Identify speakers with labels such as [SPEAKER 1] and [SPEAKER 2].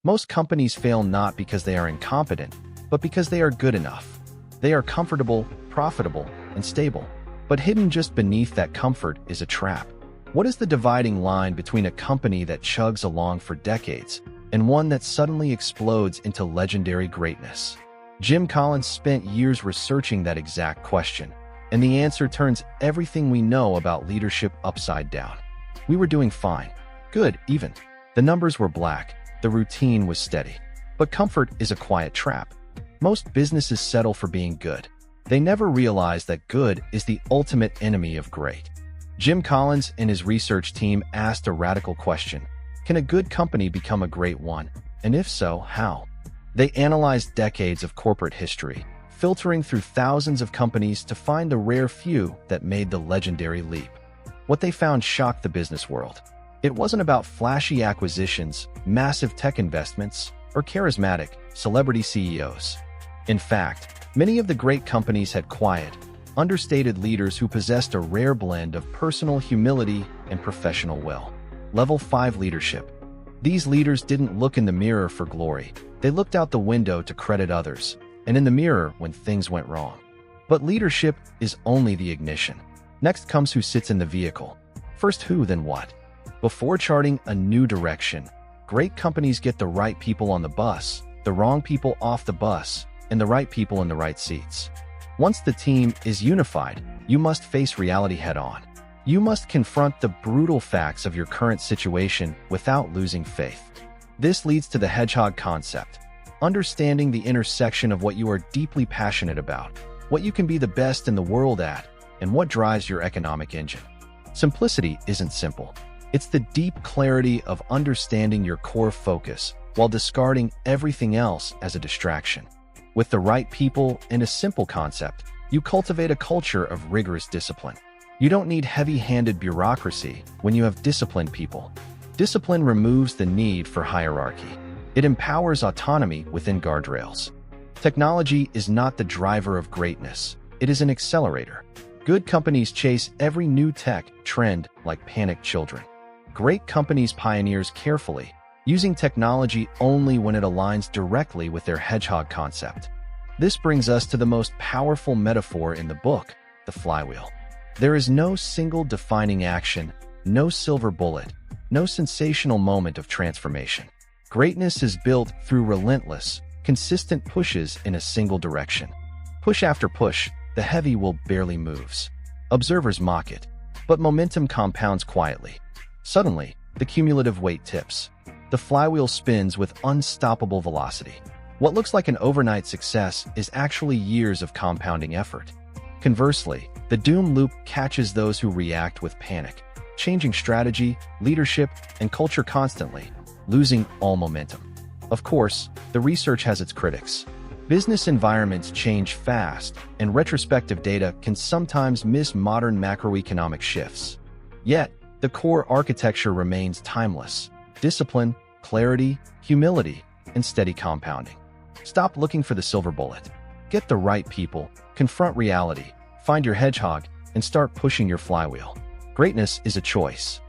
[SPEAKER 1] Most companies fail not because they are incompetent, but because they are good enough. They are comfortable, profitable, and stable. But hidden just beneath that comfort is a trap. What is the dividing line between a company that chugs along for decades and one that suddenly explodes into legendary greatness? Jim Collins spent years researching that exact question, and the answer turns everything we know about leadership upside down. We were doing fine. Good, even. The numbers were black. The routine was steady. But comfort is a quiet trap. Most businesses settle for being good. They never realize that good is the ultimate enemy of great. Jim Collins and his research team asked a radical question. Can a good company become a great one? And if so, how? They analyzed decades of corporate history, filtering through thousands of companies to find the rare few that made the legendary leap. What they found shocked the business world. It wasn't about flashy acquisitions, massive tech investments, or charismatic, celebrity CEOs. In fact, many of the great companies had quiet, understated leaders who possessed a rare blend of personal humility and professional will. Level 5 leadership. These leaders didn't look in the mirror for glory. They looked out the window to credit others, and in the mirror when things went wrong. But leadership is only the ignition. Next comes who sits in the vehicle. First who, then what. Before charting a new direction, great companies get the right people on the bus, the wrong people off the bus, and the right people in the right seats. Once the team is unified, you must face reality head-on. You must confront the brutal facts of your current situation without losing faith. This leads to the Hedgehog Concept, understanding the intersection of what you are deeply passionate about, what you can be the best in the world at, and what drives your economic engine. Simplicity isn't simple. It's the deep clarity of understanding your core focus while discarding everything else as a distraction. With the right people and a simple concept, you cultivate a culture of rigorous discipline. You don't need heavy-handed bureaucracy when you have disciplined people. Discipline removes the need for hierarchy. It empowers autonomy within guardrails. Technology is not the driver of greatness. It is an accelerator. Good companies chase every new tech trend like panicked children. Great companies pioneers carefully, using technology only when it aligns directly with their hedgehog concept. This brings us to the most powerful metaphor in the book, the flywheel. There is no single defining action, no silver bullet, no sensational moment of transformation. Greatness is built through relentless, consistent pushes in a single direction. Push after push, the heavy will barely moves. Observers mock it, but momentum compounds quietly. Suddenly, the cumulative weight tips. The flywheel spins with unstoppable velocity. What looks like an overnight success is actually years of compounding effort. Conversely, the doom loop catches those who react with panic, changing strategy, leadership, and culture constantly, losing all momentum. Of course, the research has its critics. Business environments change fast, and retrospective data can sometimes miss modern macroeconomic shifts. Yet, the core architecture remains timeless. Discipline, clarity, humility, and steady compounding. Stop looking for the silver bullet. Get the right people, confront reality, find your hedgehog, and start pushing your flywheel. Greatness is a choice.